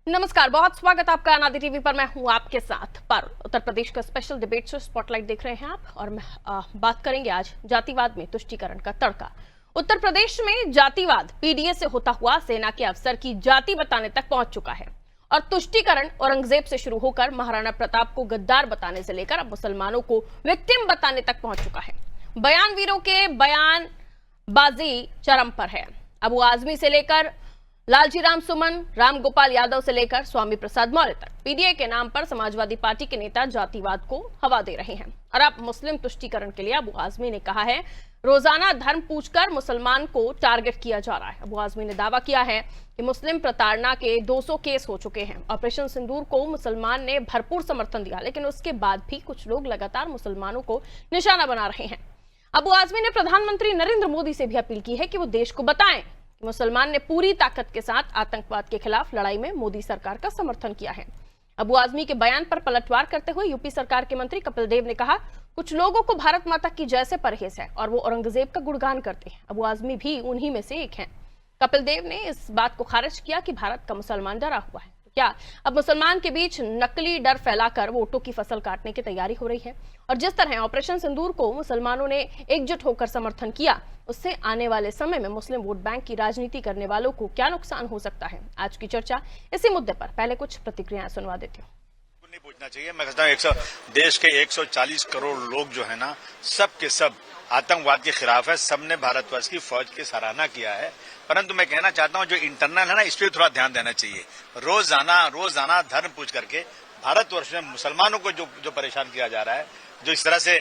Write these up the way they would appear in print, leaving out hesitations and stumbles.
नमस्कार, बहुत स्वागत आपका अनादि टीवी पर। मैं हूं आपके साथ। पर उत्तर प्रदेश का स्पेशल डिबेट शो स्पॉटलाइट देख रहे हैं आप, और बात करेंगे आज जातिवाद में तुष्टीकरण का तड़का। उत्तर प्रदेश में जातिवाद पीडीए से होता हुआ सेना के अफसर की जाति बताने तक पहुंच चुका है, और तुष्टीकरण औरंगजेब से शुरू होकर महाराणा प्रताप को गद्दार बताने से लेकर अब मुसलमानों को विक्टिम बताने तक पहुंच चुका है। बयानवीरों के बयानबाजी चरम पर है। अबू आजमी से लेकर लालजी राम सुमन, राम गोपाल यादव से लेकर स्वामी प्रसाद मौर्य तक पीडीए के नाम पर समाजवादी पार्टी के नेता जातिवाद को हवा दे रहे हैं। और अब मुस्लिम तुष्टीकरण के लिए अबू आजमी ने कहा है, रोजाना धर्म पूछकर मुसलमान को टारगेट किया जा रहा है। अबू आजमी ने दावा किया है कि मुस्लिम प्रताड़ना के 200 केस हो चुके हैं। ऑपरेशन सिंदूर को मुसलमान ने भरपूर समर्थन दिया, लेकिन उसके बाद भी कुछ लोग लगातार मुसलमानों को निशाना बना रहे हैं। अबू आजमी ने प्रधानमंत्री नरेंद्र मोदी से भी अपील की है कि वो देश को बताएं कि मुसलमान ने पूरी ताकत के साथ आतंकवाद के खिलाफ लड़ाई में मोदी सरकार का समर्थन किया है। अबू आजमी के बयान पर पलटवार करते हुए यूपी सरकार के मंत्री कपिल देव ने कहा, कुछ लोगों को भारत माता की जय से परहेज है और वो औरंगजेब का गुणगान करते हैं। अबू आजमी भी उन्हीं में से एक हैं। कपिल देव ने इस बात को खारिज किया कि भारत का मुसलमान डरा हुआ है। तो क्या अब मुसलमान के बीच नकली डर फैलाकर वोटों की फसल काटने की तैयारी हो रही है? और जिस तरह ऑपरेशन सिंदूर को मुसलमानों ने एकजुट होकर समर्थन किया, उससे आने वाले समय में मुस्लिम वोट बैंक की राजनीति करने वालों को क्या नुकसान हो सकता है? आज की चर्चा इसी मुद्दे पर। पहले कुछ प्रतिक्रियाएं सुनवा देती हूँ। नहीं पूछना चाहिए। मैं कहता हूँ देश के 140 करोड़ लोग जो है ना, सब के सब आतंकवाद के खिलाफ है। सबने भारतवर्ष की फौज की सराहना किया है। परंतु मैं कहना चाहता हूँ, जो इंटरनल है ना, इस पर थोड़ा ध्यान देना चाहिए। रोजाना धर्म पूछ करके भारतवर्ष में मुसलमानों को जो परेशान किया जा रहा है, जो इस तरह से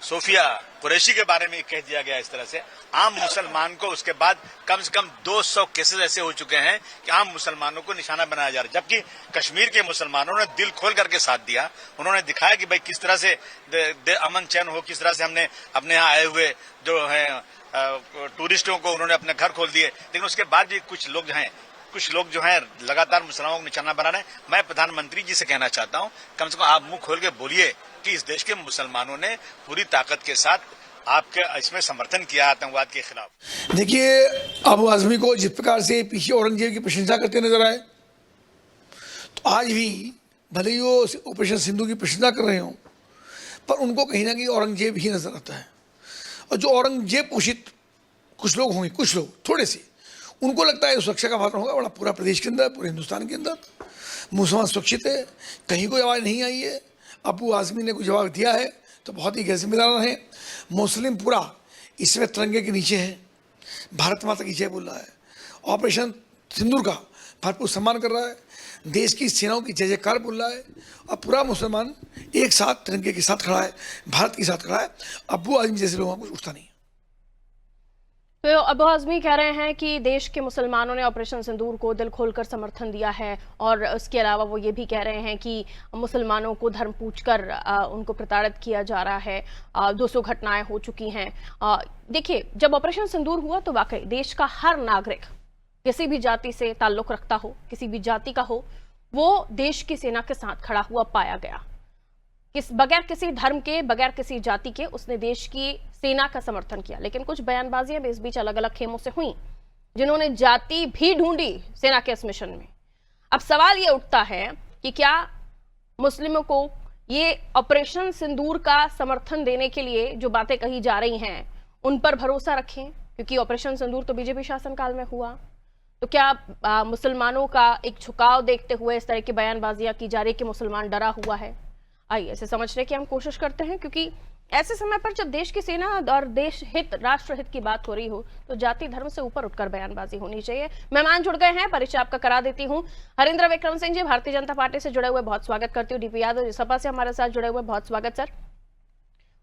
सोफिया कुरैशी के बारे में कह दिया गया, इस तरह से आम मुसलमान को उसके बाद कम से कम 200 केसेस ऐसे हो चुके हैं कि आम मुसलमानों को निशाना बनाया जा रहा है। जबकि कश्मीर के मुसलमानों ने दिल खोल करके साथ दिया। उन्होंने दिखाया कि भाई किस तरह से अमन चैन हो, किस तरह से हमने अपने यहाँ आए हुए जो है टूरिस्टों को उन्होंने अपने घर खोल दिए। लेकिन उसके बाद भी कुछ लोग जो हैं लगातार मुसलमानों को निशाना बना रहे हैं। मैं प्रधानमंत्री जी से कहना चाहता हूं, कम से कम आप मुंह खोल के बोलिए कि इस देश के मुसलमानों ने पूरी ताकत के साथ आपके इसमें समर्थन किया आतंकवाद के खिलाफ। देखिए, अबू आजमी को जिस प्रकार से पीछे औरंगजेब की प्रशंसा करते नजर आए, तो आज भी भले ही वो ऑपरेशन सिंधु की प्रशंसा कर रहे हो, पर उनको कहीं ना कहीं औरंगजेब ही नजर आता है। और जो औरंगजेब पोषित कुछ लोग होंगे, कुछ लोग थोड़े से, उनको लगता है सुरक्षा का वातावरण होगा बड़ा पूरा प्रदेश के अंदर, पूरे हिंदुस्तान के अंदर मुसलमान सुरक्षित है, कहीं कोई आवाज़ नहीं आई है। अबू आजमी ने कोई जवाब दिया है तो बहुत ही गैर जिम्मेदाराना है। मुस्लिम पूरा इसमें तिरंगे के नीचे है, भारत माता की जय बोल रहा है, ऑपरेशन सिंदूर का भरपूर सम्मान कर रहा है, देश की सेनाओं की जय जयकार बोल रहा है, और पूरा मुसलमान एक साथ तिरंगे के साथ खड़ा है, भारत के साथ खड़ा है। अबू आजमी जैसे लोगों को कुछ उठता नहीं। तो अबू आजमी कह रहे हैं कि देश के मुसलमानों ने ऑपरेशन सिंदूर को दिल खोलकर समर्थन दिया है, और उसके अलावा वो ये भी कह रहे हैं कि मुसलमानों को धर्म पूछकर उनको प्रताड़ित किया जा रहा है। 200 घटनाएं हो चुकी हैं। देखिए, जब ऑपरेशन सिंदूर हुआ तो वाकई देश का हर नागरिक, किसी भी जाति से ताल्लुक रखता हो, किसी भी जाति का हो, वो देश की सेना के साथ खड़ा हुआ पाया गया। बगैर किसी धर्म के, बगैर किसी जाति के उसने देश की सेना का समर्थन किया। लेकिन कुछ बयानबाजियां भी इस बीच अलग अलग खेमों से हुई, जिन्होंने जाति भी ढूंढी सेना के इस मिशन में। अब सवाल ये उठता है कि क्या मुस्लिमों को ये ऑपरेशन सिंदूर का समर्थन देने के लिए जो बातें कही जा रही हैं, उन पर भरोसा रखें? क्योंकि ऑपरेशन सिंदूर तो बीजेपी शासनकाल में हुआ। तो क्या मुसलमानों का एक झुकाव देखते हुए इस तरह की बयानबाजियां की जा रही कि मुसलमान डरा हुआ है? आइए इसे समझने की हम कोशिश करते हैं, क्योंकि ऐसे समय पर जब देश की सेना और देश हित, राष्ट्र हित की बात हो रही हो, तो जाति धर्म से ऊपर उठकर बयानबाजी होनी चाहिए। मेहमान जुड़ गए हैं, परिचय आपका करा देती हूँ। हरिंद्र विक्रम सिंह जी भारतीय जनता पार्टी से जुड़े हुए, बहुत स्वागत करती हूँ। डीपी यादव जी सपा से हमारे साथ जुड़े हुए, बहुत स्वागत सर।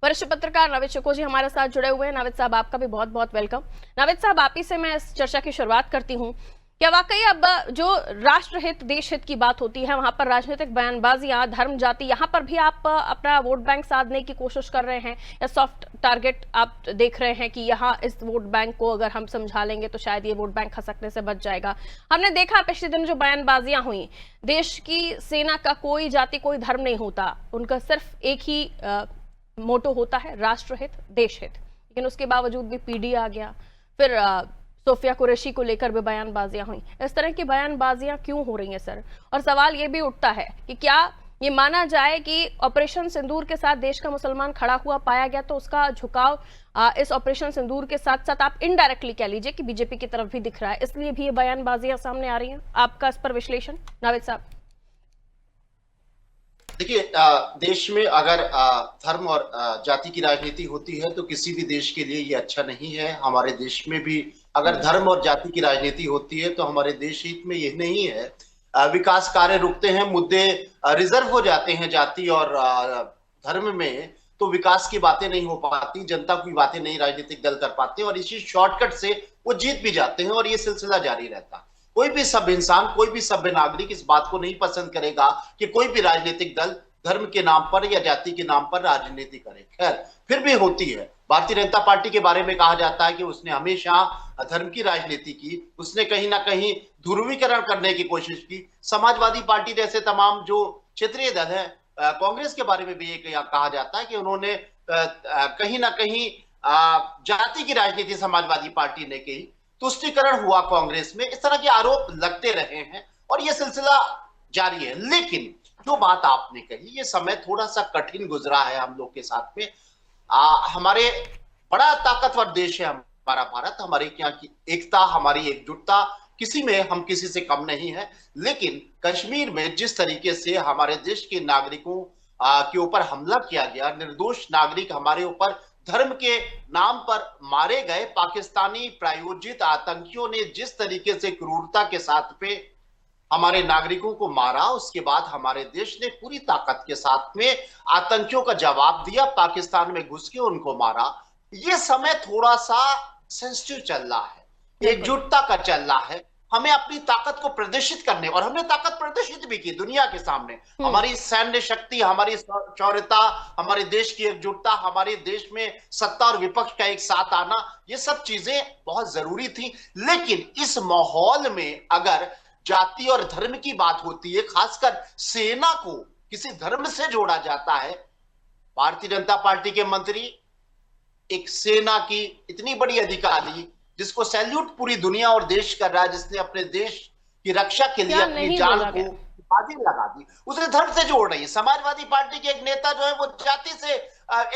वरिष्ठ पत्रकार नाविद शको जी हमारे साथ जुड़े हुए हैं। नाविद साहब, आपका भी बहुत बहुत वेलकम। नाविद साहब, आप ही से मैं इस चर्चा की शुरुआत करती हूँ। क्या वाकई अब जो राष्ट्रहित, देश हित की बात होती है, वहां पर राजनीतिक बयानबाजियां, धर्म, जाति, यहां पर भी आप अपना वोट बैंक साधने की कोशिश कर रहे हैं, या सॉफ्ट टारगेट आप देख रहे हैं कि यहां इस वोट बैंक को अगर हम समझा लेंगे तो शायद ये वोट बैंक खसकने से बच जाएगा? हमने देखा पिछले दिन जो बयानबाजियां हुई, देश की सेना का कोई जाति, कोई धर्म नहीं होता, उनका सिर्फ एक ही मोटो होता है, राष्ट्रहित, देश हित। लेकिन उसके बावजूद भी पीडी आ गया, फिर सोफिया कुरैशी को लेकर भी बयानबाजियां हुई। इस तरह की बयानबाजियां क्यों हो रही हैं सर? और सवाल ये भी उठता है कि क्या ये माना जाए कि ऑपरेशन सिंदूर के साथ देश का मुसलमान खड़ा हुआ पाया गया, तो उसका झुकाव इस ऑपरेशन सिंदूर के साथ साथ आप इनडायरेक्टली कह लीजिए कि बीजेपी की तरफ भी दिख रहा है, इसलिए भी ये बयानबाजियां सामने आ रही हैं? आपका इस पर विश्लेषण नावेद साहब? देखिए, देश में अगर धर्म और जाति की राजनीति होती है तो किसी भी देश के लिए ये अच्छा नहीं है। हमारे देश में भी अगर धर्म और जाति की राजनीति होती है तो हमारे देश हित में ये नहीं है। विकास कार्य रुकते हैं, मुद्दे रिजर्व हो जाते हैं जाति और धर्म में, तो विकास की बातें नहीं हो पाती, जनता की बातें नहीं राजनीतिक दल कर पाते और इसी शॉर्टकट से वो जीत भी जाते हैं और ये सिलसिला जारी रहता। कोई भी सभ्य इंसान, कोई भी सभ्य नागरिक इस बात को नहीं पसंद करेगा कि कोई भी राजनीतिक दल धर्म के नाम पर या जाति के नाम पर राजनीति करे। खैर, फिर भी होती है। भारतीय जनता पार्टी के बारे में कहा जाता है कि उसने हमेशा धर्म की राजनीति की, उसने कहीं ना कहीं ध्रुवीकरण करने की कोशिश की। समाजवादी पार्टी जैसे तमाम जो क्षेत्रीय दल है, कांग्रेस के बारे में भी ये कहा जाता है कि उन्होंने कहीं ना कहीं जाति की राजनीति समाजवादी पार्टी ने की, तुष्टीकरण हुआ कांग्रेस में। इस तरह के आरोप लगते रहे हैं और यह सिलसिला जारी है। लेकिन जो बात आपने कही, ये समय थोड़ा सा कठिन गुजरा है हम लोग के साथ में। हमारे बड़ा ताकतवर देश है हमारा भारत, हमारे यहाँ की एकता, हमारी एकजुटता, किसी में हम किसी से कम नहीं है। लेकिन कश्मीर में जिस तरीके से हमारे देश के नागरिकों के ऊपर हमला किया गया, निर्दोष नागरिक हमारे ऊपर धर्म के नाम पर मारे गए, पाकिस्तानी प्रायोजित आतंकियों ने जिस तरीके से क्रूरता के साथ पे हमारे नागरिकों को मारा, उसके बाद हमारे देश ने पूरी ताकत के साथ में आतंकियों का जवाब दिया, पाकिस्तान में घुस के उनको मारा। ये समय थोड़ा सा सेंसिटिव चल रहा है, एकजुटता का चल रहा है। हमें अपनी ताकत को प्रदर्शित करने, और हमने ताकत प्रदर्शित भी की दुनिया के सामने। हमारी सैन्य शक्ति, हमारी शौर्यता, हमारे देश की एकजुटता, हमारे देश में सत्ता और विपक्ष का एक साथ आना, ये सब चीजें बहुत जरूरी थी। लेकिन इस माहौल में अगर जाति और धर्म की बात होती है, खासकर सेना को किसी धर्म से जोड़ा जाता है, भारतीय जनता पार्टी के मंत्री एक सेना की इतनी बड़ी अधिकारी जिसको सैल्यूट पूरी दुनिया और देश कर रहा है, जिसने अपने देश की रक्षा के लिए अपनी जान को बाजी लगा दी, उसे धर्म से जोड़ रही है। समाजवादी पार्टी के एक नेता जो है वो जाति से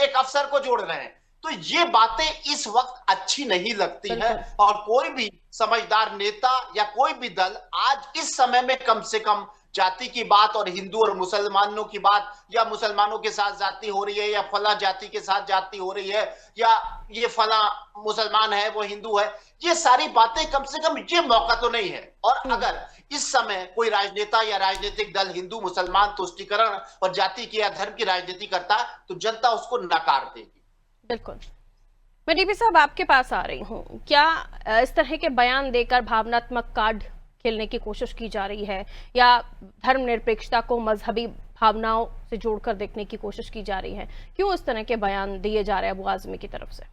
एक अफसर को जोड़ रहे हैं। तो ये बातें इस वक्त अच्छी नहीं लगती है और कोई भी समझदार नेता या कोई भी दल आज इस समय में कम से कम जाति की बात और हिंदू और मुसलमानों की बात, या मुसलमानों के साथ जाति हो रही है या फला जाति के साथ जाति हो रही है, या ये फला मुसलमान है वो हिंदू है, ये सारी बातें कम से कम ये मौका तो नहीं है। और अगर इस समय कोई राजनेता या राजनीतिक दल हिंदू मुसलमान तुष्टीकरण और जाति की या धर्म की राजनीति करता है तो जनता उसको नकार देगी। बिल्कुल। मैं डीपी साहब आपके पास आ रही हूँ, क्या इस तरह के बयान देकर भावनात्मक कार्ड खेलने की कोशिश की जा रही है, या धर्मनिरपेक्षता को मजहबी भावनाओं से जोड़कर देखने की कोशिश की जा रही है? क्यों इस तरह के बयान दिए जा रहे हैं अबू आजमी की तरफ से?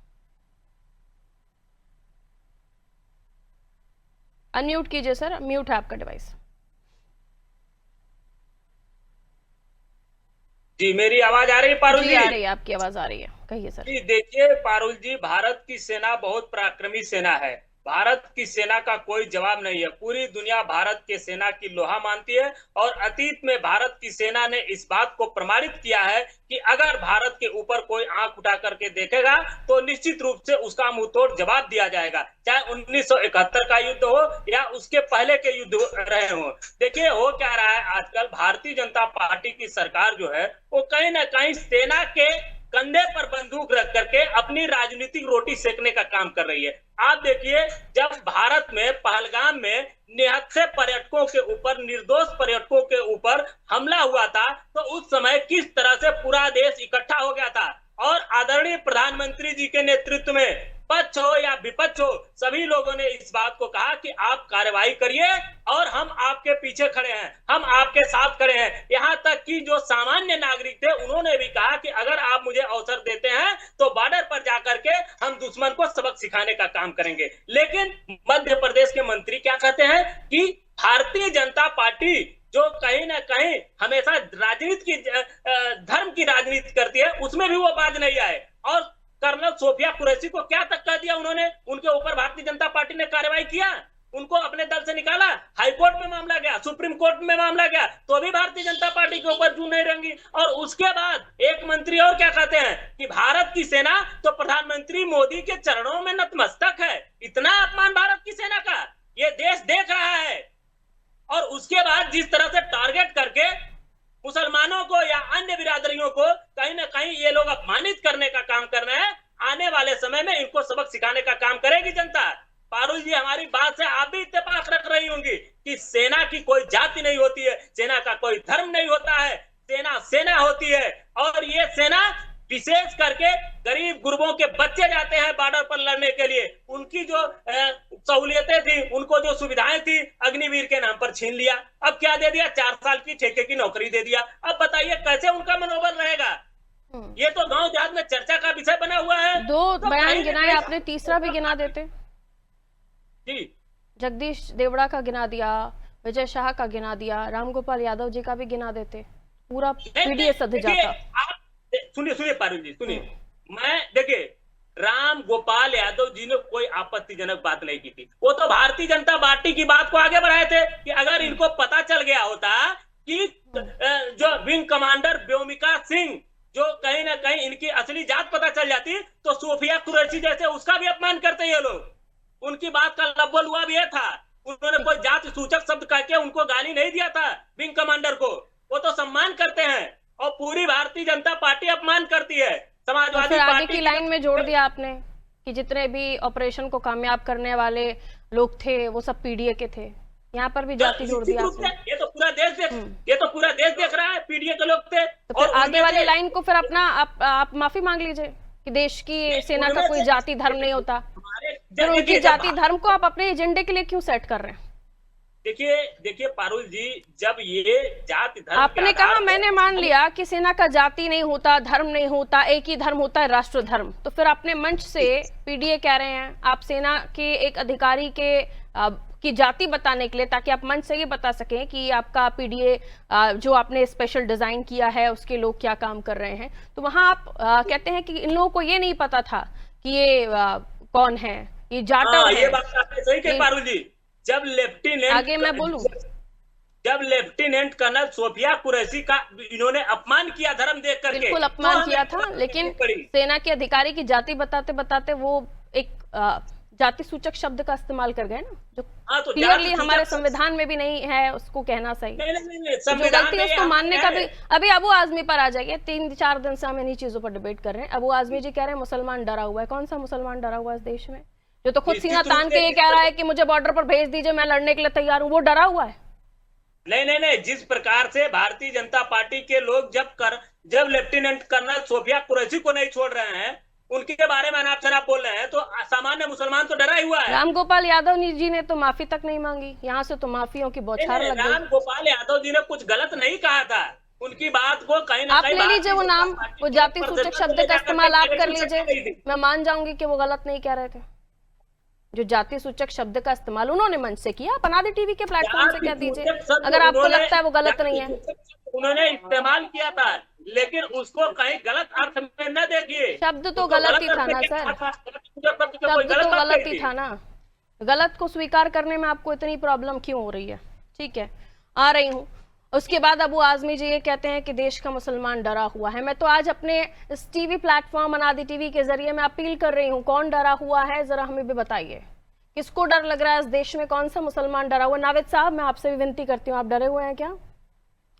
अनम्यूट कीजिए सर, म्यूट है आपका डिवाइस। जी, मेरी आवाज आ रही है पारुल जी? आ रही है, आपकी आवाज आ रही है, कहिए सर। जी देखिए पारुल जी, भारत की सेना बहुत पराक्रमी सेना है। भारत की सेना का कोई जवाब नहीं है। पूरी दुनिया भारत के सेना की लोहा मानती है और अतीत में भारत की सेना ने इस बात को प्रमाणित किया है कि अगर भारत के ऊपर कोई आंख उठा करके देखेगा तो निश्चित रूप से उसका मुंहतोड़ जवाब दिया जाएगा, चाहे 1971 का युद्ध हो या उसके पहले के युद्ध रहे हो। देखिए हो क्या रहा है आजकल, भारतीय जनता पार्टी की सरकार जो है वो कहीं ना कहीं सेना के कंधे पर बंदूक रख करके अपनी राजनीतिक रोटी सेकने का काम कर रही है। आप देखिए, जब भारत में पहलगाम में निहत्थे पर्यटकों के ऊपर, निर्दोष पर्यटकों के ऊपर हमला हुआ था तो उस समय किस तरह से पूरा देश इकट्ठा हो गया था और आदरणीय प्रधानमंत्री जी के नेतृत्व में पक्ष हो या विपक्ष हो, सभी लोगों ने इस बात को कहा कि आप कार्रवाई करिए और हम आपके पीछे खड़े हैं, हम आपके साथ खड़े हैं। यहाँ तक कि जो सामान्य नागरिक थे उन्होंने भी कहा कि अगर आप मुझे अवसर देते हैं तो बॉर्डर पर जाकर के हम दुश्मन को सबक सिखाने का काम करेंगे। लेकिन मध्य प्रदेश के मंत्री क्या कहते हैं कि भारतीय जनता पार्टी जो कहीं ना कहीं हमेशा राजनीति की धर्म की राजनीति करती है उसमें भी वो बाज नहीं आए। और कर्नल सोफिया कुरैशी को क्या तक कह दिया उन्होंने? उनके ऊपर भारतीय जनता पार्टी ने कार्रवाई किया, उनको अपने दल से निकाला, हाई कोर्ट में मामला गया, सुप्रीम कोर्ट में मामला गया, तो भी भारतीय जनता पार्टी के ऊपर जू नहीं रंगी। और उसके बाद एक मंत्री और क्या कहते हैं कि भारत की सेना तो प्रधानमंत्री मोदी के चरणों में नतमस्तक है। इतना अपमान भारत की सेना का ये देश देख रहा है। और उसके बाद जिस तरह से टारगेट करके मुसलमानों को या अन्य बिरादरियों को कहीं ना कहीं ये लोग अपमानित करने का काम कर रहे हैं, आने वाले समय में इनको सबक सिखाने का काम करेगी जनता। पारुल जी, हमारी बात से आप भी इत्तेफाक रख रही होंगी कि सेना की कोई जाति नहीं होती है, सेना का कोई धर्म नहीं होता है, सेना सेना होती है। और ये सेना विशेष करके गरीब गुरबों के बच्चे जाते हैं बॉर्डर पर लड़ने के लिए, उनकी जो सहूलियतें थी, उनको जो सुविधाएं थी, अग्निवीर के नाम पर छीन लिया। अब क्या दे दिया? 4 साल की ठेके की नौकरी दे दिया। अब बताइए कैसे उनका मनोबल रहेगा? ये तो गांव देहात में चर्चा का विषय बना हुआ है। 2 तो बयान गिनाए आपने, तीसरा भी गिना देते। जी, जगदीश देवड़ा का गिना दिया, विजय शाह का गिना दिया, रामगोपाल यादव जी का भी गिना देते, पूरा पीडीए सध जाता। सुनिए पारुल जी, सुनिए, मैं देखिए राम गोपाल यादव जी ने कोई आपत्तिजनक बात नहीं की थी। वो तो भारतीय जनता पार्टी की बात को आगे बढ़ाए थे कि अगर इनको पता चल गया होता कि जो विंग कमांडर व्योमिका सिंह, जो कहीं ना कहीं इनकी असली जात पता चल जाती, तो सोफिया कुरैशी जैसे उसका भी अपमान करते ये लोग। उनकी बात का लब्बल हुआ भी था, उन्होंने कोई जाति सूचक शब्द कह के उनको गाली नहीं दिया था विंग कमांडर को। वो तो सम्मान करते हैं और पूरी भारतीय जनता पार्टी अपमान करती है। तो समाजवादी फिर आगे पार्टी की लाइन में जोड़ दिया आपने कि जितने भी ऑपरेशन को कामयाब करने वाले लोग थे वो सब पीडीए के थे, यहाँ पर भी जाति जोड़ दिया आपने। ये तो पूरा देश देख रहा है, पीडीए के लोग थे। तो फिर आगे वाली लाइन को फिर अपना आप माफी मांग लीजिए कि देश की सेना का कोई जाति धर्म नहीं होता। फिर उनकी जाति धर्म को आप अपने एजेंडे के लिए क्यों सेट कर रहे हैं? देखिए पारुल जी, जब ये जाति धर्म आपने कहा मैंने मान लिया कि सेना का जाति नहीं होता, धर्म नहीं होता, एक ही धर्म होता है, राष्ट्र धर्म। तो फिर अपने मंच से पीडीए कह रहे हैं, आप सेना के एक अधिकारी के की जाति बताने के लिए, ताकि आप मंच से ये बता सकें कि आपका पीडीए जो आपने स्पेशल डिजाइन किया है उसके लोग क्या काम कर रहे हैं। तो वहां आप कहते हैं कि इन लोगों को ये नहीं पता था कि ये कौन है, ये जाटा है। ये बात आपने सही कही पारुल जी। जब लेफ्टिनेंट, आगे मैं बोलूं, जब लेफ्टिनेंट कर्नल सोफिया कुरैशी का इन्होंने अपमान किया धर्म देख करके, बिल्कुल अपमान किया था, लेकिन सेना के अधिकारी की जाति बताते बताते वो एक जाति सूचक शब्द का इस्तेमाल कर गए ना, जो तो क्लियरली हमारे संविधान में भी नहीं है, उसको कहना सही। नहीं, जो गलती है उसको मानने का भी। अभी अबू आजमी पर आ जाइए, 3-4 दिन से हम इन्हीं चीजों पर डिबेट कर रहे हैं। अबू आजमी जी कह रहे हैं मुसलमान डरा हुआ है। कौन सा मुसलमान डरा हुआ है इस देश में? जो तो खुद सीना तान के ये कह रहा है कि मुझे बॉर्डर पर भेज दीजिए, मैं लड़ने के लिए तैयार हूँ, वो डरा हुआ है? नहीं, जिस प्रकार से भारतीय जनता पार्टी के लोग जब लेफ्टिनेंट कर्नल सोफिया कुरैशी को नहीं छोड़ रहे हैं, उनके बारे में अनाप शनाप बोल रहे हैं, तो सामान्य मुसलमान तो डरा ही हुआ है। रामगोपाल यादव जी ने तो माफी तक नहीं मांगी, यहाँ से तो माफियों की बौछार लग गई। रामगोपाल यादव जी ने कुछ गलत नहीं कहा था, उनकी बात को कहीं ना कहीं आप ले लीजिए वो नाम, वो जाति सूचक शब्द का इस्तेमाल आप कर लीजिए, मैं मान जाऊंगी कि वो गलत नहीं कह रहे थे। जो जाति सूचक शब्द का इस्तेमाल उन्होंने मंच से किया, अनादि टीवी के प्लेटफॉर्म से कह दीजिए, अगर आपको लगता है वो गलत नहीं है। उन्होंने इस्तेमाल किया था, लेकिन उसको कहीं गलत अर्थ में न देखिए। शब्द तो गलत ही था ना सर, शब्द तो गलत ही था ना। गलत को स्वीकार करने में आपको इतनी प्रॉब्लम क्यों हो रही है? ठीक है, आ रही हूँ। उसके बाद अबू आजमी जी ये कहते हैं कि देश का मुसलमान डरा हुआ है। मैं तो आज अपने इस टीवी प्लेटफॉर्म अनादि टीवी के जरिए मैं अपील कर रही हूँ, कौन डरा हुआ है जरा हमें भी बताइए। किसको डर लग रहा है इस देश में? कौन सा मुसलमान डरा हुआ? नावेद साहब, मैं आपसे भी विनती करती हूँ, आप डरे हुए हैं क्या?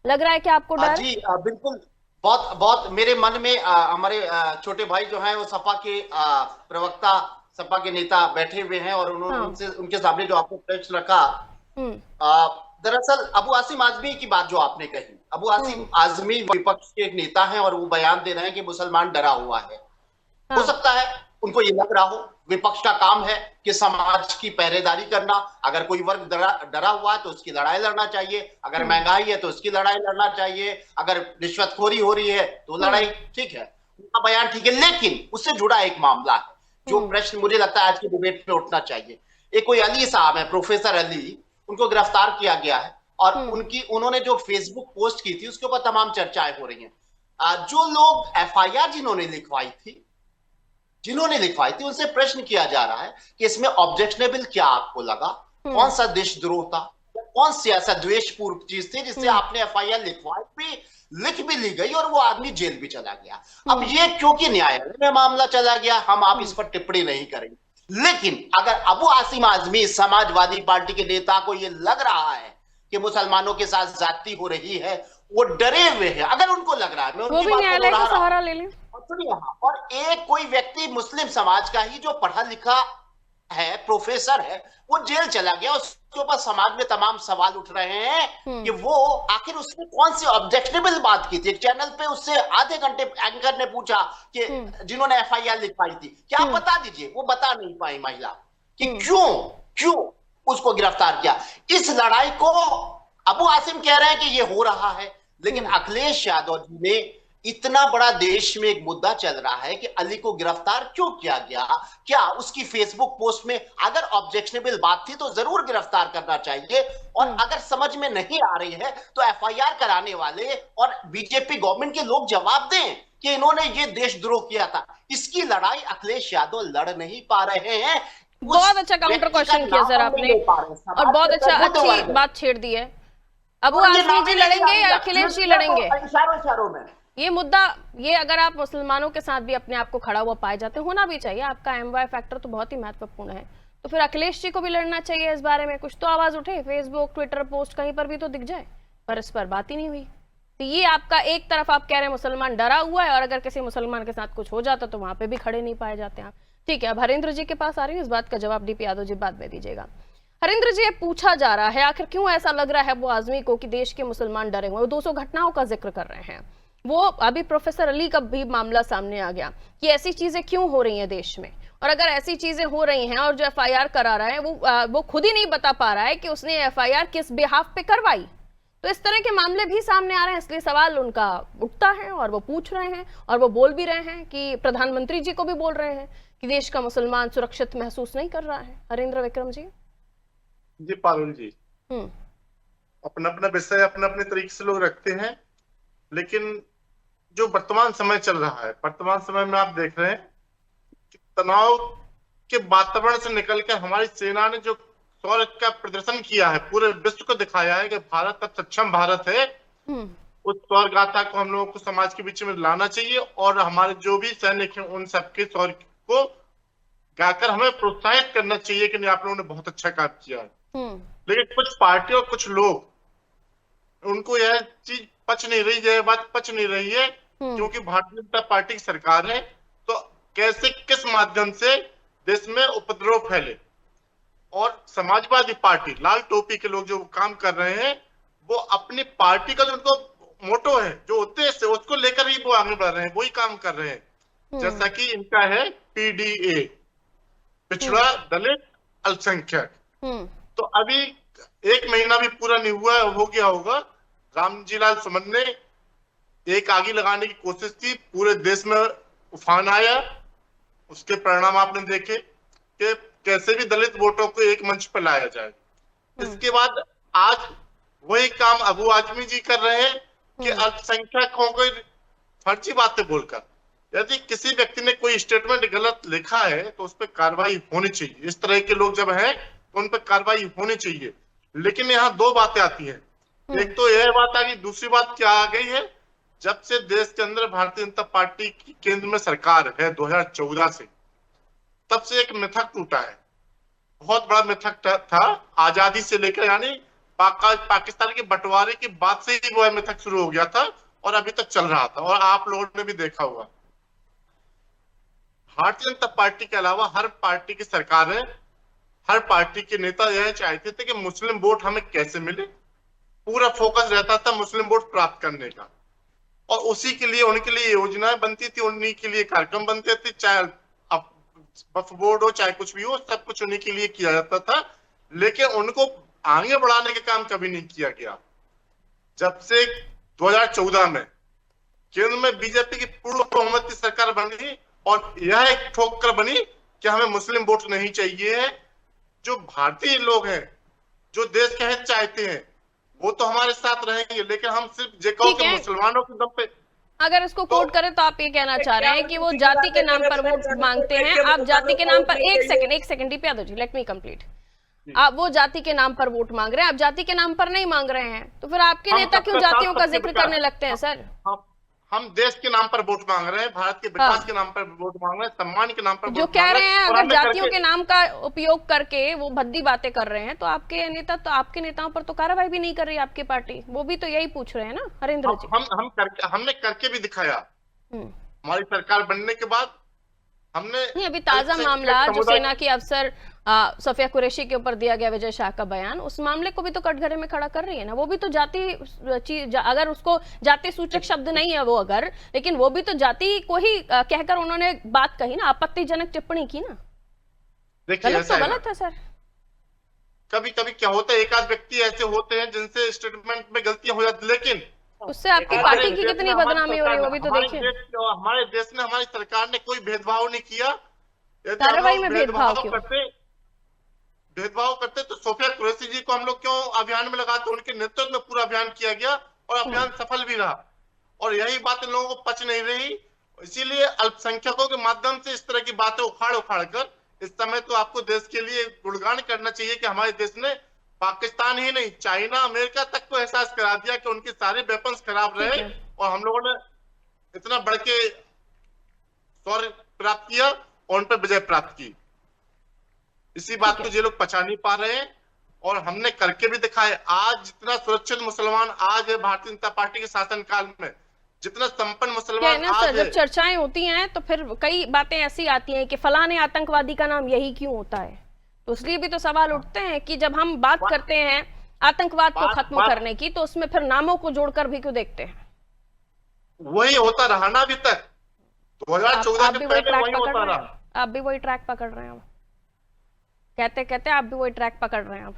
लग रहा है कि आपको डर? जी बिल्कुल, बहुत मेरे मन में हमारे छोटे भाई जो हैं वो सपा के प्रवक्ता, सपा के नेता बैठे हुए हैं और उन्होंने उनके सामने जो आपने प्रश्न रखा, दरअसल अबू आसिम आजमी की बात जो आपने कही, अबू आसिम आजमी विपक्ष के एक नेता हैं और वो बयान दे रहे हैं कि मुसलमान डरा हुआ है। हो सकता है उनको ये लग रहा हो, विपक्ष का काम है कि समाज की पहरेदारी करना। अगर कोई वर्ग डरा हुआ है तो उसकी लड़ाई लड़ना चाहिए, अगर महंगाई है तो उसकी लड़ाई लड़ना चाहिए, अगर रिश्वतखोरी हो रही है तो लड़ाई, ठीक है, उनका बयान ठीक है। लेकिन उससे जुड़ा एक मामला है जो प्रश्न मुझे लगता है आज की डिबेट में उठना चाहिए। एक कोई अली साहब है, प्रोफेसर अली, उनको गिरफ्तार किया गया है और उन्होंने जो फेसबुक पोस्ट की थी उसके ऊपर तमाम चर्चाएं हो रही हैं। जो लोग एफआईआर जिन्होंने लिखवाई थी जिन्होंने लिखवाई थी उनसे प्रश्न किया जा रहा है कि इसमें ऑब्जेक्शनेबल क्या आपको लगा, कौन सा देशद्रोह था, कौन सी ऐसा द्वेषपूर्ण चीज थी जिससे आपने एफआईआर लिखवाई भी, लिख भी ली गई और वो आदमी जेल भी चला गया। अब ये क्योंकि न्यायालय में मामला चला गया, हम आप इस पर टिप्पणी नहीं करेंगे, लेकिन अगर अबू आसिम आजमी समाजवादी पार्टी के नेता को ये लग रहा है कि मुसलमानों के साथ ज्यादती हो रही है, वो डरे हुए हैं, अगर उनको लग रहा है, मैं वो उनकी भी बात को न्यायालय दोहरा का रहा हूं। सहारा ले लें। और एक कोई व्यक्ति मुस्लिम समाज का ही जो पढ़ा लिखा है, प्रोफेसर है, वो जेल चला गया, उसके ऊपर समाज में तमाम सवाल उठ रहे हैं कि वो आखिर उसने कौन सी ऑब्जेक्शनेबल बात की थी। एक चैनल पे उससे आधे घंटे एंकर ने पूछा कि जिन्होंने एफआईआर लिखवाई थी, क्या आप बता दीजिए, वो बता नहीं पाई महिला कि क्यों उसको गिरफ्तार किया। इस लड़ाई को अबू आसिम कह रहे हैं कि ये हो रहा है, लेकिन अखिलेश यादव जी ने इतना बड़ा देश में एक मुद्दा चल रहा है कि अली को गिरफ्तार क्यों किया गया, क्या उसकी फेसबुक पोस्ट में अगर ऑब्जेक्शनेबल बात थी तो जरूर गिरफ्तार करना चाहिए, और अगर समझ में नहीं आ रही है तो एफआईआर कराने वाले और बीजेपी गवर्नमेंट के लोग जवाब दें कि इन्होंने ये देशद्रोह किया था। इसकी लड़ाई अखिलेश यादव लड़ नहीं पा रहे हैं। बहुत अच्छा काउंटर क्वेश्चन किया सर आपने, और बहुत अच्छी बात छेड़ दी है। अबू आजमी जी लड़ेंगे या अखिलेश जी लड़ेंगे, इशारों में ये मुद्दा, ये अगर आप मुसलमानों के साथ भी अपने आप को खड़ा हुआ पाए जाते, होना भी चाहिए, आपका एमवाई फैक्टर तो बहुत ही महत्वपूर्ण है, तो फिर अखिलेश जी को भी लड़ना चाहिए इस बारे में, कुछ तो आवाज उठे, फेसबुक ट्विटर पोस्ट कहीं पर भी तो दिख जाए, पर इस पर बात ही नहीं हुई। तो ये आपका एक तरफ आप कह रहे हैं मुसलमान डरा हुआ है, और अगर किसी मुसलमान के साथ कुछ हो जाता तो वहां पे भी खड़े नहीं पाए जाते आप। ठीक है, अब हरेंद्र जी के पास आ रही हूँ, इस बात का जवाब डीपी यादव जी बाद में दीजिएगा। हरेंद्र जी, ये पूछा जा रहा है आखिर क्यों ऐसा लग रहा है वो आजमी को कि देश के मुसलमान डरे हुए, 200 घटनाओं का जिक्र कर रहे हैं, वो अभी प्रोफेसर अली का भी मामला सामने आ गया कि ऐसी चीजें क्यों हो रही हैं देश में, और अगर ऐसी चीजें हो रही हैं और जो एफआईआर करा रहा है वो खुद ही नहीं बता पा रहा है कि उसने एफआईआर किस बिहाफ पे करवाई, तो इस तरह के मामले भी सामने आ रहे हैं, इसलिए सवाल उनका उठता है और वो पूछ रहे हैं और वो बोल भी रहे हैं कि प्रधानमंत्री जी को भी बोल रहे हैं कि देश का मुसलमान सुरक्षित महसूस नहीं कर रहा है। हरेंद्र विक्रम जी। जी पारुल जी, अपना अपना विषय अपने अपने तरीके से लोग रखते हैं, लेकिन जो वर्तमान समय चल रहा है, वर्तमान समय में आप देख रहे हैं कि तनाव के वातावरण से निकलकर हमारी सेना ने जो शौर्य का प्रदर्शन किया है, पूरे विश्व को दिखाया है कि भारत अब सक्षम भारत है। उस शौर्य गाथा को हम लोगों को समाज के बीच में लाना चाहिए, और हमारे जो भी सैनिक हैं उन सबके शौर्य को गाकर हमें प्रोत्साहित करना चाहिए कि नहीं, आप लोगों ने बहुत अच्छा काम किया है। लेकिन कुछ पार्टी और कुछ लोग, उनको यह चीज पच नहीं रही, यह बात पच नहीं रही है, क्योंकि भारतीय जनता पार्टी की सरकार है, तो कैसे किस माध्यम से देश में उपद्रव फैले, और समाजवादी पार्टी लाल टोपी के लोग जो काम कर रहे हैं, वो अपनी पार्टी का जो उनको मोटो है, जो उद्देश्य है, उसको लेकर ही वो आगे बढ़ रहे हैं, वही काम कर रहे हैं। जैसा कि इनका है पीडीए, पिछड़ा दलित अल्पसंख्यक। तो अभी 1 महीना भी पूरा नहीं हुआ, हो गया होगा, रामजी लाल सुमन ने एक आगी लगाने की कोशिश की, पूरे देश में उफान आया, उसके परिणाम आपने देखे कि कैसे भी दलित वोटों को एक मंच पर लाया जाए। इसके बाद आज वही काम अबू आजमी जी कर रहे हैं कि अल्पसंख्यकों को फर्जी बातें बोलकर, यदि किसी व्यक्ति ने कोई स्टेटमेंट गलत लिखा है तो उस पर कार्रवाई होनी चाहिए। इस तरह के लोग जब हैं तो उन पर कार्रवाई होनी चाहिए। लेकिन यहाँ 2 बातें आती हैं, एक तो यह बात आ गई, दूसरी बात क्या आ गई है, जब से देश के अंदर भारतीय जनता पार्टी की केंद्र में सरकार है 2014 से, तब से एक मिथक टूटा है, बहुत बड़ा मिथक था, आजादी से लेकर, यानी पाकिस्तान के बंटवारे की बात से ही वो मिथक शुरू हो गया था और अभी तक चल रहा था, और आप लोगों ने भी देखा हुआ। भारतीय जनता पार्टी के अलावा हर पार्टी की सरकार है, हर पार्टी के नेता यह चाहते थे कि मुस्लिम वोट हमें कैसे मिले, पूरा फोकस रहता था मुस्लिम वोट प्राप्त करने का, और उसी के लिए उनके लिए योजनाएं बनती थी, उन्हीं के लिए कार्यक्रम बनते थे, चाहे वक्फ बोर्ड हो चाहे कुछ भी हो, सब कुछ उन्हीं के लिए किया जाता था, लेकिन उनको आगे बढ़ाने का काम कभी नहीं किया गया। जब से 2014 में केंद्र में बीजेपी की पूर्ण बहुमत की सरकार बनी और यह एक ठोकर बनी कि हमें मुस्लिम वोट नहीं चाहिए है, जो भारतीय लोग हैं, जो देश के हित चाहते हैं, वो तो हमारे साथ रहेंगे, लेकिन हम सिर्फ जेको के मुसलमानों के दम पे अगर इसको कोट करें तो आप ये कहना चाह रहे हैं कि वो जाति के नाम पर वोट मांगते हैं। आप जाति के नाम पर एक second DP Yadav ji, let me complete. आप वो जाति के नाम पर वोट मांग रहे हैं, आप जाति के नाम पर नहीं मांग रहे हैं, तो फिर आपके नेता क्यों जातियों का जिक्र करने लगते हैं सर? हम देश के नाम पर वोट मांग रहे हैं, भारत के विकास के नाम पर वोट मांग रहे हैं, सम्मान के नाम पर जो कह रहे हैं अगर जातियों के नाम का उपयोग करके वो भद्दी बातें कर रहे हैं तो आपके नेता तो आपके नेताओं पर तो कार्रवाई भी नहीं कर रही आपकी पार्टी, वो भी तो यही पूछ रहे हैं ना हरेंद्र जी। हमने करके भी दिखाया। हमारी सरकार बनने के बाद हमने नहीं, अभी ताजा मामला जो सेना की अफसर सफिया कुरैशी के ऊपर दिया गया विजय शाह का बयान, उस मामले को भी तो कटघरे में खड़ा कर रही है ना। वो भी तो जाति अगर उसको जाति सूचक शब्द नहीं है वो अगर, लेकिन वो भी तो जाति को ही कहकर उन्होंने बात कही ना, आपत्तिजनक टिप्पणी की ना। गलत तो गलत है सर। कभी कभी क्या होता है, एक आध व्यक्ति ऐसे होते हैं जिनसे स्टेटमेंट में गलतियां हो जाती, लेकिन उससे आपकी पार्टी की कितनी बदनामी हो रही है वो भी तो देखिए। हमारे देश में हमारी सरकार ने कोई भेदभाव नहीं किया। कार्रवाई में भेदभाव करते तो सोफिया कुरैशी जी को हम लोग क्यों अभियान में लगाते? उनके नेतृत्व में पूरा अभियान किया गया और अभियान सफल भी रहा। और यही बात इन लोगों को पच नहीं रही, इसीलिए अल्पसंख्यकों के माध्यम से इस तरह की बातें उखाड़ कर इस समय तो आपको देश के लिए गुणगान करना चाहिए कि हमारे देश ने पाकिस्तान ही नहीं, चाइना, अमेरिका तक को एहसास करा दिया कि उनके सारे वेपन्स खराब रहे और हम लोगों ने इतना बढ़ के शौर्य प्राप्त किया और उन पर विजय प्राप्त की। इसी बात को ये लोग पचा नहीं पा रहे हैं और हमने करके भी दिखाए। आज जितना सुरक्षित मुसलमान आज है भारतीय जनता पार्टी के शासनकाल में, जितना संपन्न मुसलमान आज है। जब चर्चाएं होती हैं तो फिर कई बातें ऐसी आती हैं कि फलाने आतंकवादी का नाम यही क्यों होता है, तो इसलिए भी तो सवाल उठते हैं कि जब हम बात करते हैं आतंकवाद को खत्म करने की तो उसमें फिर नामों को जोड़कर भी क्यों देखते हैं? वही होता रहा ना अभी तक। 2014 के पहले वही होता रहा। आप भी वही ट्रैक पकड़ रहे हैं अब, कहते कहते आप भी वही ट्रैक पकड़ रहे हैं अब।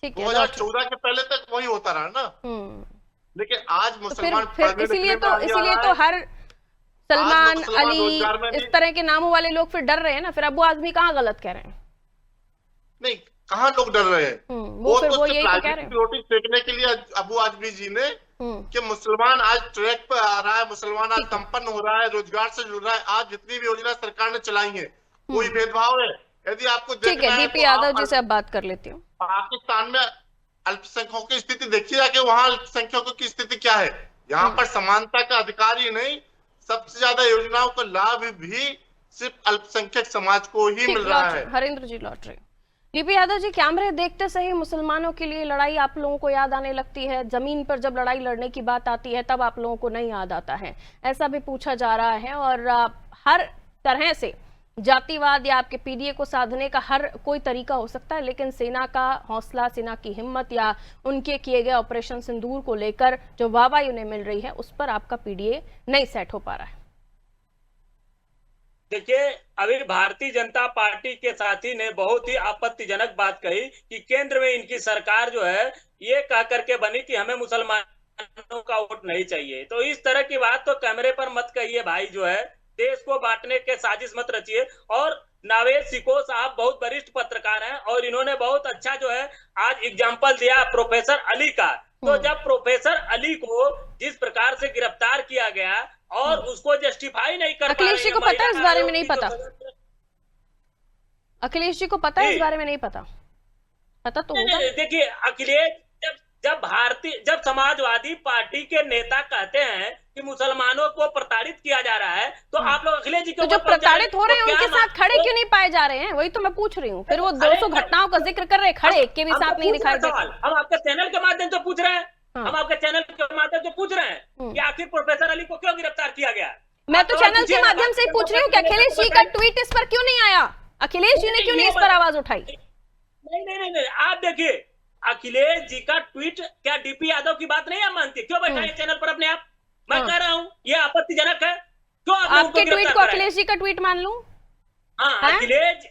ठीक है, 2014 के पहले तक वही होता रहा ना। लेकिन आज मुसलमान फिर इसीलिए तो हर सलमान अली इस तरह के नामों वाले लोग फिर डर रहे हैं ना। फिर अबू आजमी कहाँ गलत कह रहे हैं? नहीं, कहाँ लोग डर रहे हैं? वो तो यही तो कह रहे हैं। रोटी फेंकने के लिए अबू आजमी जी ने कि मुसलमान आज ट्रैक पर आ रहा है, मुसलमान आज संपन्न हो रहा है, रोजगार से जुड़ रहा है। आज जितनी भी योजना सरकार ने चलाई है कोई भेदभाव है? यदि आपको ठीक है, डीपी यादव जी से अब बात कर लेती हूँ। पाकिस्तान में अल्पसंख्यकों की स्थिति देखिए जाके, वहां अल्पसंख्यकों की स्थिति क्या है। यहाँ पर समानता का अधिकार ही नहीं, सबसे ज्यादा योजनाओं का लाभ भी सिर्फ अल्पसंख्यक समाज को ही मिल रहा है। हरेंद्र जी लौट रहे। डीपी यादव जी, कैमरे देखते सही मुसलमानों के लिए लड़ाई आप लोगों को याद आने लगती है, जमीन पर जब लड़ाई लड़ने की बात आती है तब आप लोगों को नहीं याद आता है, ऐसा भी पूछा जा रहा है। और हर तरह से जातिवाद या आपके पीडीए को साधने का हर कोई तरीका हो सकता है, लेकिन सेना का हौसला, सेना की हिम्मत या उनके किए गए ऑपरेशन सिंदूर को लेकर जो वाहवाही उन्हें मिल रही है उस पर आपका पीडीए नहीं सेट हो पा रहा है। देखिए, अभी भारतीय जनता पार्टी के साथी ने बहुत ही आपत्तिजनक बात कही कि केंद्र में इनकी सरकार जो है ये कह करके बनी कि हमें मुसलमानों का वोट नहीं चाहिए। तो इस तरह की बात तो कैमरे पर मत कहिए भाई, जो है देश को बांटने के साजिश मत रचिए। और नावेद सिको साहब बहुत वरिष्ठ पत्रकार हैं और इन्होंने बहुत अच्छा जो है आज एग्जाम्पल दिया प्रोफेसर अली का। तो जब प्रोफेसर अली को जिस प्रकार से गिरफ्तार किया गया और उसको जस्टिफाई नहीं कर पा रहे, अखिलेश जी को पता है इस बारे में? नहीं पता। अखिलेश जी को पता है इस बारे में? नहीं पता। पता तो होगा। देखिए, अखिलेश जब समाजवादी पार्टी के नेता कहते हैं कि मुसलमानों को प्रताड़ित किया जा रहा है तो आप लोग अखिलेश जी को जो प्रताड़ित हो रहे हैं उनके साथ खड़े क्यों नहीं पाए जा रहे हैं? वही तो मैं पूछ रही हूँ। फिर वो 200 घटनाओं का जिक्र कर रहे, खड़े के भी साथ नहीं दिखाई देते। हम आपके चैनल के माध्यम से पूछ रहे हैं, हम आपके चैनल के माध्यम से पूछ रहे हैं कि आखिर प्रोफेसर अली को क्यों गिरफ्तार किया गया? मैं तो चैनल के माध्यम से ही पूछ रही हूँ कि अखिलेश जी का ट्वीट इस पर क्यों नहीं आया? अखिलेश जी ने क्यों नहीं इस पर आवाज उठाई? नहीं, आप देखिए, अखिलेश जी का ट्वीट क्या डीपी यादव की बात नहीं आप मानती? क्यों बैठा है चैनल पर अपने आप? मैं कह रहा हूँ ये आपत्तिजनक है। क्यों आपके ट्वीट को अखिलेश जी का ट्वीट मान लूं? हाँ, अखिलेश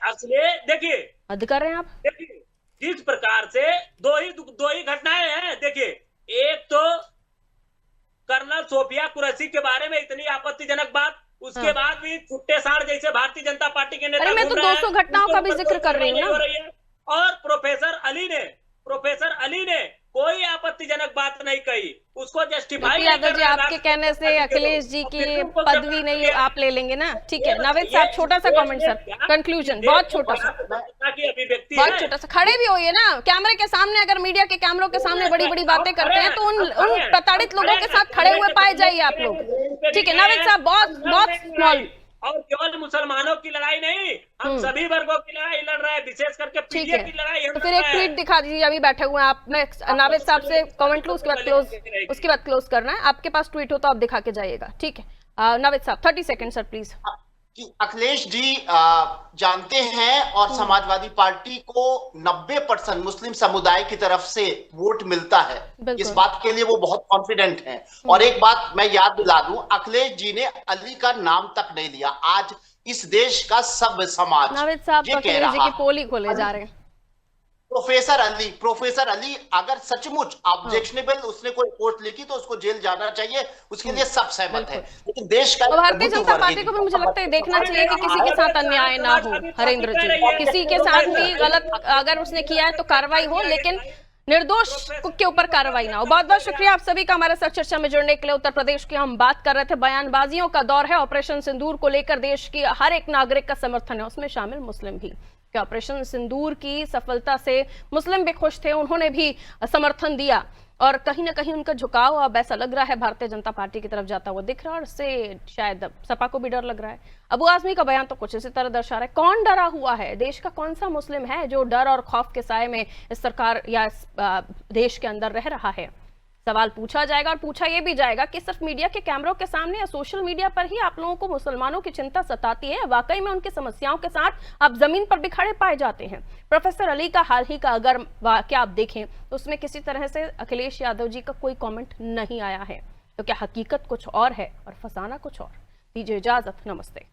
देखिए हद कर रहे हैं आप। देखिए, जिस प्रकार से दो ही घटनाएं हैं। देखिए, एक तो कर्नल सोफिया कुरैशी के बारे में इतनी आपत्तिजनक बात, उसके बाद भी छुट्टे साड़ जैसे भारतीय जनता पार्टी के नेता। मैं तो 200 घटनाओं का भी जिक्र कर रही हूँ ना। और प्रोफेसर अली ने कोई आपत्तिजनक बात नहीं कही। उसको जस्टिफाई यादव जी, आपके कहने से अखिलेश जी की पदवी नहीं आप ले लेंगे ना? ठीक है, नावेद साहब छोटा सा कमेंट सर, कंक्लूजन बहुत छोटा सा, बहुत छोटा सा। खड़े भी होइए ना कैमरे के सामने, अगर मीडिया के कैमरों के सामने बड़ी बड़ी बातें करते हैं तो उन प्रताड़ित लोगों के साथ खड़े हुए पाए जाइए आप लोग। ठीक है नावेद साहब, बहुत बहुत स्मॉल। और केवल मुसलमानों की लड़ाई नहीं, हम सभी वर्गों की लड़ाई लड़ रहे हैं, विशेष करके पीडीए की लड़ाई। तो फिर एक ट्वीट दिखा दीजिए, अभी बैठे हुए हैं आप। मैं नावेद साहब से कमेंट लूं, उसके बाद क्लोज करना है। आपके पास ट्वीट हो तो आप दिखा के जाइएगा। ठीक है नावेद साहब 30 second sir please. Akhilesh ji जानते हैं और समाजवादी पार्टी को 90% मुस्लिम समुदाय की तरफ से वोट मिलता है, इस बात के लिए वो बहुत कॉन्फिडेंट हैं। और एक बात मैं याद दिला दूं, अखिलेश जी ने अली का नाम तक नहीं लिया। आज इस देश का सभ्य समाज नावेद साहब ये कह रहा, की पोल ही खोले जा रहे हैं। प्रोफेसर अली अगर सचमुच ऑब्जेक्शनेबल उसने कोई रिपोर्ट लिखी तो उसको जेल जाना चाहिए, उसके लिए सब सहमत है। लेकिन देश का भारतीय जनता पार्टी को भी मुझे लगता है देखना चाहिए कि किसी के साथ अन्याय ना हो। हरेंद्र जी, किसी के साथ भी गलत अगर उसने किया है तो कार्रवाई हो, लेकिन निर्दोष के ऊपर कार्रवाई ना हो। बहुत बहुत शुक्रिया आप सभी का हमारे साथ चर्चा में जुड़ने के लिए। उत्तर प्रदेश की हम बात कर रहे थे, बयानबाजियों का दौर है। ऑपरेशन सिंदूर को लेकर देश की हर एक नागरिक का समर्थन है, उसमें शामिल मुस्लिम भी। कि ऑपरेशन सिंदूर की सफलता से मुस्लिम भी खुश थे, उन्होंने भी समर्थन दिया और कहीं ना कहीं उनका झुकाव अब ऐसा लग रहा है भारतीय जनता पार्टी की तरफ जाता हुआ दिख रहा है, और इससे शायद सपा को भी डर लग रहा है। अबू आजमी का बयान तो कुछ इसी तरह दर्शा रहा है। कौन डरा हुआ है? देश का कौन सा मुस्लिम है जो डर और खौफ के साए में इस सरकार या इस देश के अंदर रह रहा है? सवाल पूछा जाएगा और पूछा यह भी जाएगा कि सिर्फ मीडिया के कैमरों के सामने या सोशल मीडिया पर ही आप लोगों को मुसलमानों की चिंता सताती है, वाकई में उनकी समस्याओं के साथ आप जमीन पर भी खड़े पाए जाते हैं? प्रोफेसर अली का हाल ही का अगर वाकया आप देखें तो उसमें किसी तरह से अखिलेश यादव जी का कोई कमेंट नहीं आया है। तो क्या हकीकत कुछ और है और फसाना कुछ और? दीजिए इजाजत, नमस्ते।